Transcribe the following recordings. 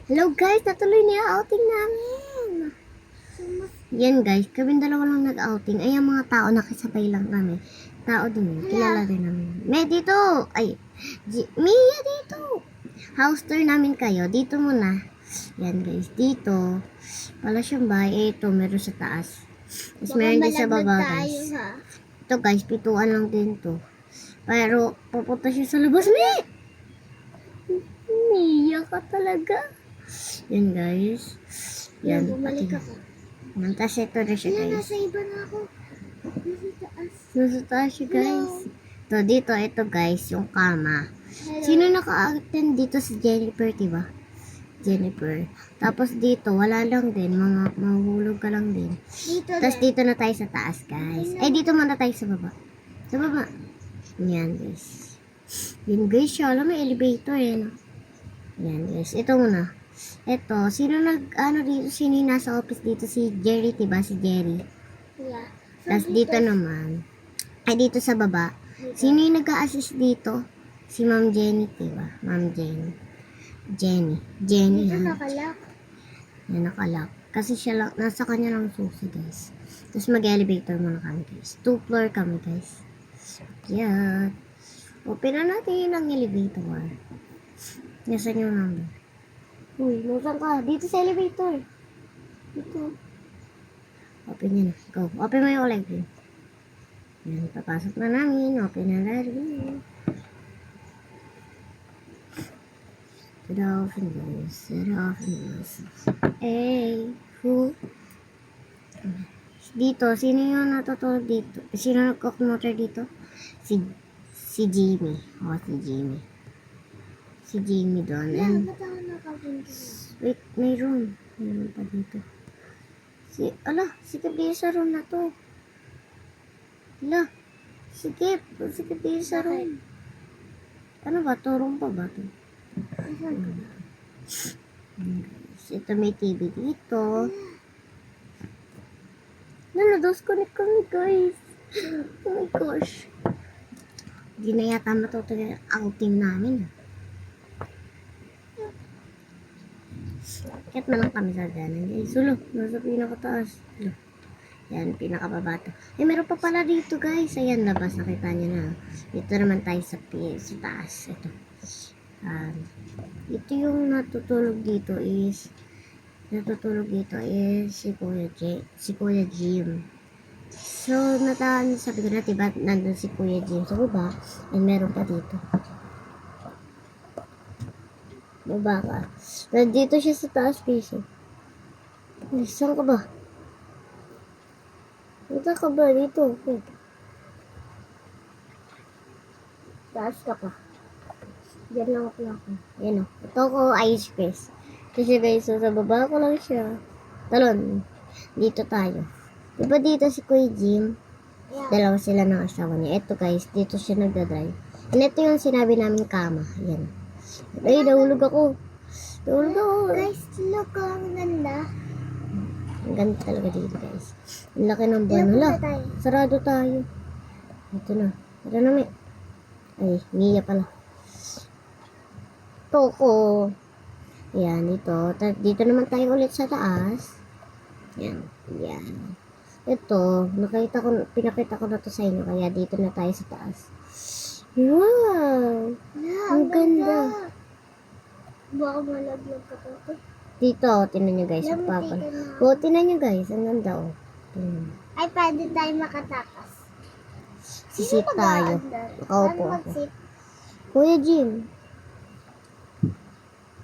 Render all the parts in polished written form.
Hello guys, natuloy na yung outing namin. Yan guys, kami dalawa lang nag-outing. Ay, ang mga tao nakisabay lang kami. Tao din yun, kilala din namin. May dito! Ay, Mia dito! House tour namin kayo. Dito muna. Yan guys, dito. Wala siyang bahay. Ito, meron sa taas. Tapos meron din sa baba guys. Ito guys, pituan lang din to. Pero, pupunta siya sa labas. Mia ka talaga. Yan guys. Yan. Bumalik ako. Tapos ito na siya guys. Nasa iba na ako. Nasa taas. Nasa taas siya guys. Ito, dito, ito guys, yung kama. Hello. Sino naka-attend dito si Jennifer, diba? Jennifer. Tapos dito, wala lang din. Mahulog ka lang din. Dito Tapos dito na tayo sa taas guys. Ay, dito muna tayo sa baba. Sa baba. Yan guys. Yan guys, siya. Alam, may elevator yan. Yan guys. Ito muna. Ito, sino dito, sino yung nasa office dito? Si Jerry, diba? Si Jerry. Yeah. Tapos dito naman, ay dito sa baba, sino yung nag-a-assist dito? Si Ma'am Jenny, diba? Ma'am Jenny. Jenny, Dito ha? nakalak. Yan, nakalak. Kasi siya lang, nasa kanya lang susi, guys. Tapos mag-elevator muna kami, guys. 2 floor kami, guys. Yan. Open na natin ang elevator. Nasaan yung number? Uy, nasaan ka? Dito sa elevator. Dito. Open nyo na. Go. Open mo yung live view. Yan, papasok na namin. Open na live view. Set off and goes. Set off and goes. Hey, who? Dito, sino yung natutulog dito? Sino nag-cook-motor dito? Si Jimmy. Oh, si Jimmy. Si Jimmy doon. And, Ba't ako nakapunta? wait, mayroon. Mayroon pa dito. Sikip dito sa room na to. Sikip dito sa room. Ano ba to? Room pa ba to? Ito may TV dito. Disconnect kami guys. Oh my gosh. Hindi na yata matutuloy ang outing namin. Kaya na lang kami sa ganan guys. Sulo, nasa pinakataas. Yan, pinakababa to. Ay, meron pa pala dito guys. Ayan, labas. Nakita nyo na. Dito naman tayo sa taas. Ito. Ito yung natutulog dito is si Kuya Jim. So, sabi ko na, diba, nandun si Kuya Jim sa baba. And meron pa dito. Baba ka. Nandito siya sa taas piso. Saan ka ba? Punta ka ba dito? Wait. Taas ka pa. Diyan lang ako. Ayan o. Ito ko ice space. Kasi guys, so, sa baba ko lang siya. Talon. Dito tayo. Diba dito si Kuya Jim? Yeah. Dalawa sila ng asawa niya. Ito guys, dito siya nagdadrive. And ito yung sinabi namin kama. Ayan. Ay, nahulog ako. Guys, look, ang ganda. Ang ganda talaga dito guys. Ang laki ng buwan. Punta Hala, tayo. sarado tayo. Ito na. Ito na may. Ay, Mia pala. Toko. Yan, dito. Dito naman tayo ulit sa taas. Yan. Yan. Ito, pinakita ko na to sa inyo. Kaya dito na tayo sa taas. Wow! Yeah, Ang ganda. Baka malaglag ka pa. Dito, tinan nyo guys. Lamutin ka na. O, tinan nyo guys. Ang ganda oh. Tingnan. Ay, pwede tayo makatakas. Sisit tayo. Nakaupo Paano ako. mag-sit? Kuya Jim.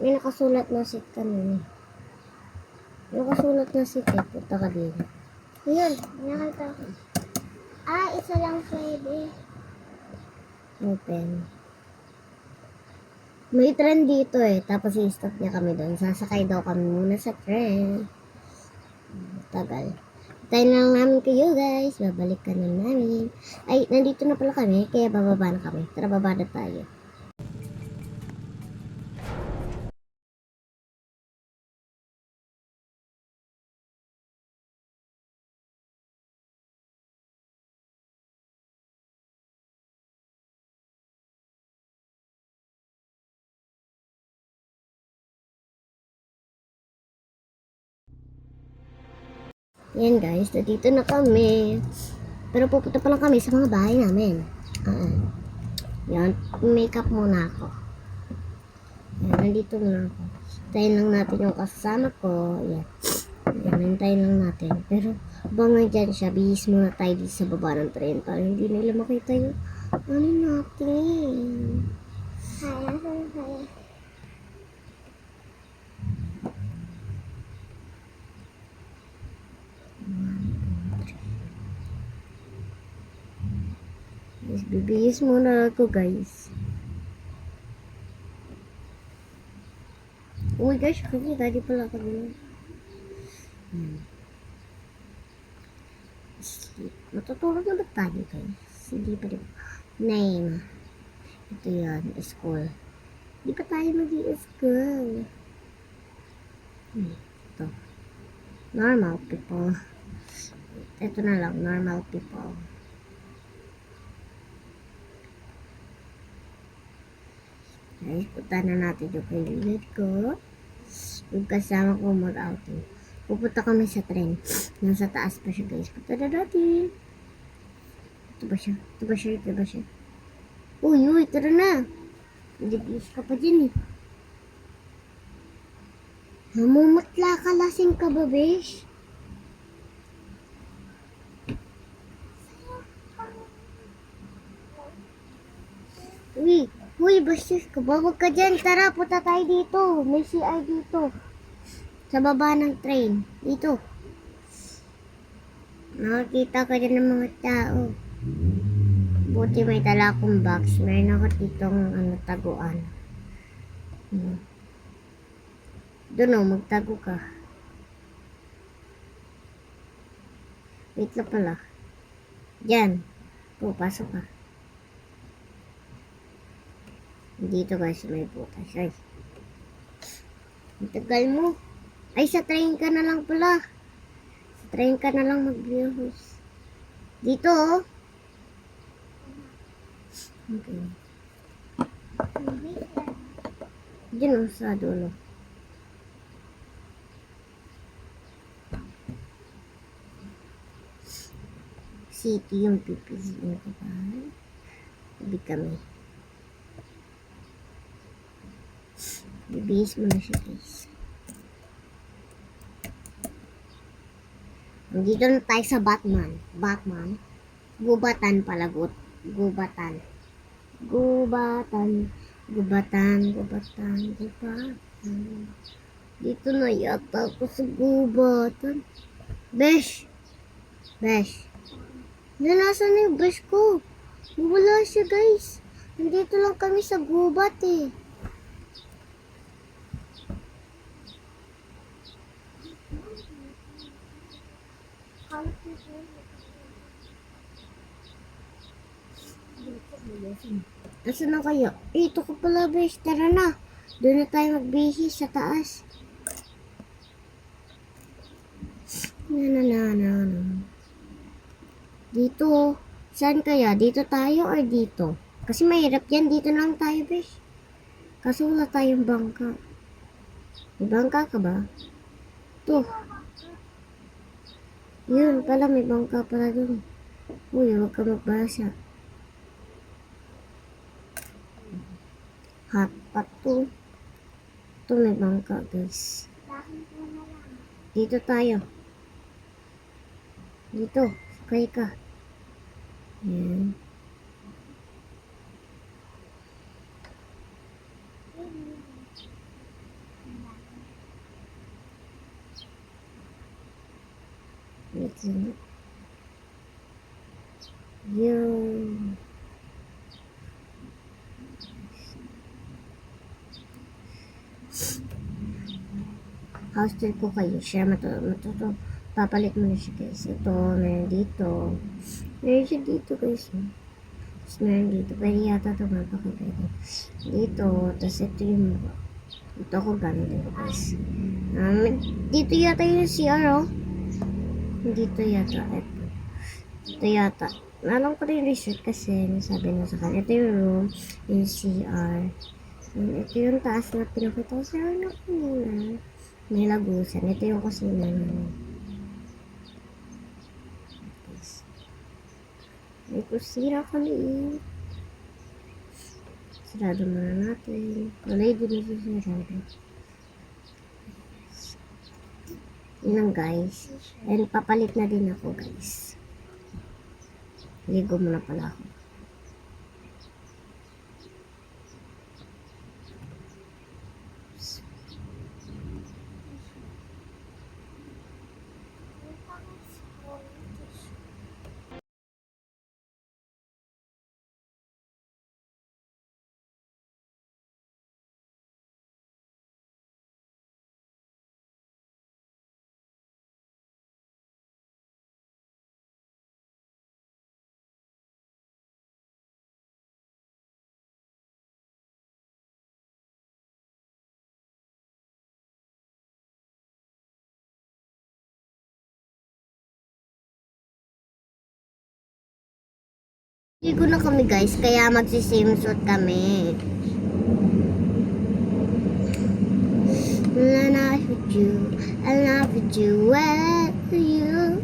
May nakasulat na seat kanina. May nakasulat na seat eh. Punta ka din. Yun, nakita ko. Isa lang pwede. Open. May trend dito eh. Tapos i-stop niya kami doon. Sasakay daw kami muna sa trend. Tagal. Tayo na lang namin kayo guys. Babalik ka na namin. Ay, nandito na pala kami. Kaya bababa na kami. Tara, baba na tayo. Yan guys, dito na kami. Pero pupunta pa lang kami sa mga bahay namin. Yan, makeup muna ako. Yan, nandito na ako. Tayin lang natin yung kasama ko. Yan. Yan, hintayin lang natin. Pero, habang nandyan siya, bihis muna tayo dito sa baba ng train para hindi nila makita yung ano natin. Kaya. Yes, bibihis muna ako guys. Oh my gosh, kasi tadi pala ako dun. Sleep. Matutulog na ba tayo guys? Hindi pa rin. Name. Ito yan, school. Di pa tayo mag-i-school. Ito. Normal people. Ito na lang, normal people. Guys, punta na natin yung kaibigan ko. Yung kasama ko mag-outing. Pupunta kami sa train. Nasa taas pa siya guys. Punta na natin. Ito ba siya? Ito ba siya? Ito ba siya? Uy, uy, tara na. Nagigis ka pa dyan eh. Namumutla ka, lasing ka ba, besh? Uy, uy, bastos ka ba? Huwag ka dyan. Tara, punta tayo dito. May CR dito. Sa baba ng train. Dito. Nakakita ka dyan ng mga tao. Buti may dala akong box. Meron ako ditong taguan. Doon o, magtago ka. Wait lang pala. Diyan. Pasok ka. Dito guys, may butas. Ay. Ang tagal mo. Ay, sa train ka na lang pala. Sa train ka na lang mag-views. Dito oh. Okay. Diyan oh, sa dulo. City yung pipiliin ko pa. Tabi kami. Bibihis mo na siya guys. Nandito na tayo sa Batman. Batman. Gubatan pala. Gubatan. Gubatan. Gubatan. Gubatan. Gubatan. Dito na yata ako sa gubatan. Besh. Besh. Nalasan na yung besh ko. Wala siya guys. Nandito lang kami sa gubat eh. Asa na kayo? Ito ko pala, besh. Tara na. Doon na tayo magbihis sa taas. Na. Dito. Saan kaya? Dito tayo or dito? Kasi mahirap yan. Dito na lang tayo, besh. Kaso wala tayong bangka. May bangka ka ba? Ito. Yun pala, may bangka pala dun. Uy, huwag ka magbasa. Hotpot to. Ito may bangka guys. Dito tayo. Dito. Sakay ka. Yan. Ito. Yun. House tour ko kayo. Share matuto. Papalit mo na siya guys. Ito, meron dito. Meron siya dito guys. Tapos meron dito. Pwede yata ito mapakita ito. Dito. Tapos ito yung ito ko gamit ito guys. Dito yata yung CR oh. Dito yata. Ito yata. Nalang ko rin research kasi nasabi na sa kanya. Ito yung room. Yung CR. Ito yung taas na pinakita ko sa anak ko. May lagusan. Ito yung kusina namin. May kusira kami. Sarado muna natin. Walay din na sarado. Yun lang guys. And papalit na din ako guys. Ligo muna pala ako. Ligo na kami guys, kaya magsisimsuit kami. I love you, I love you, where are you?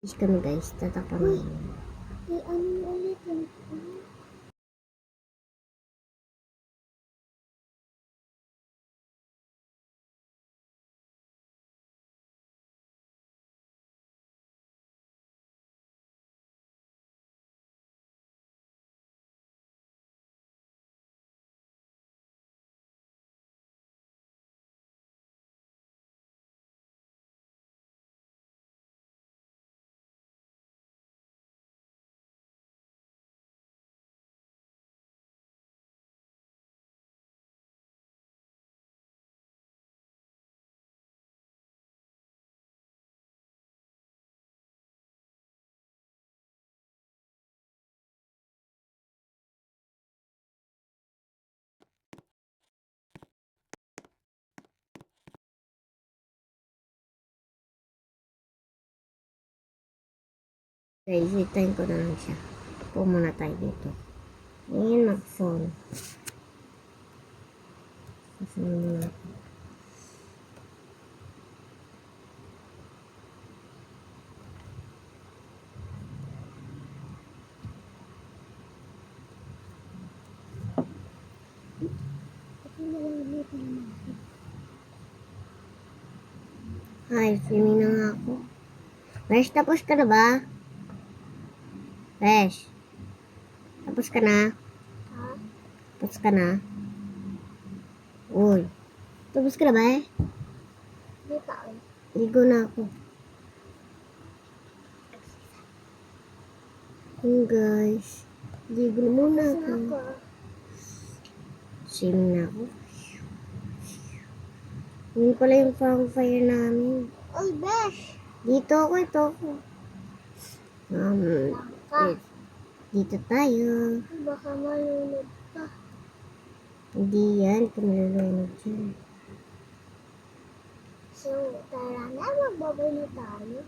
Is kami guys, tatakpan namin. Ano ulit yun? Guys, hitayin ko na lang siya. Upo muna tayo dito. Ngayon, mag-phone. Kasunod muna ako. Ay, swimming na nga ako. Besh, tapos ka na ba? Besh, tapos ka na? Ha? Tapos ka na? Uy, tapos ka na ba eh? Di pa ako. Ligo na ako. Guys, ligo na muna Saan ako. ako? Swimming na ako. Yun pala yung fire namin. Uy, Besh! Dito ako, ito ako. Ka. Dito tayo. Baka malunod ka. Hindi yan, kung malulunod dyan. So, tara na, magbabay na tayo.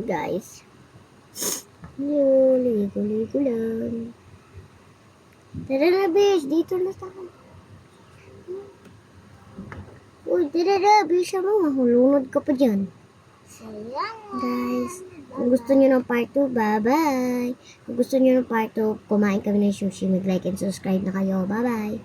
Guys, Ligo lang. Tara na, Besh. Dito na tayo. Uy, tara na. Besh, mo. Mahulunod ka pa dyan. Salamat. Guys, kung gusto nyo ng part 2, bye-bye. Kung gusto nyo ng part 2, kumain kami ng sushi. Mag-like and subscribe na kayo. Bye-bye.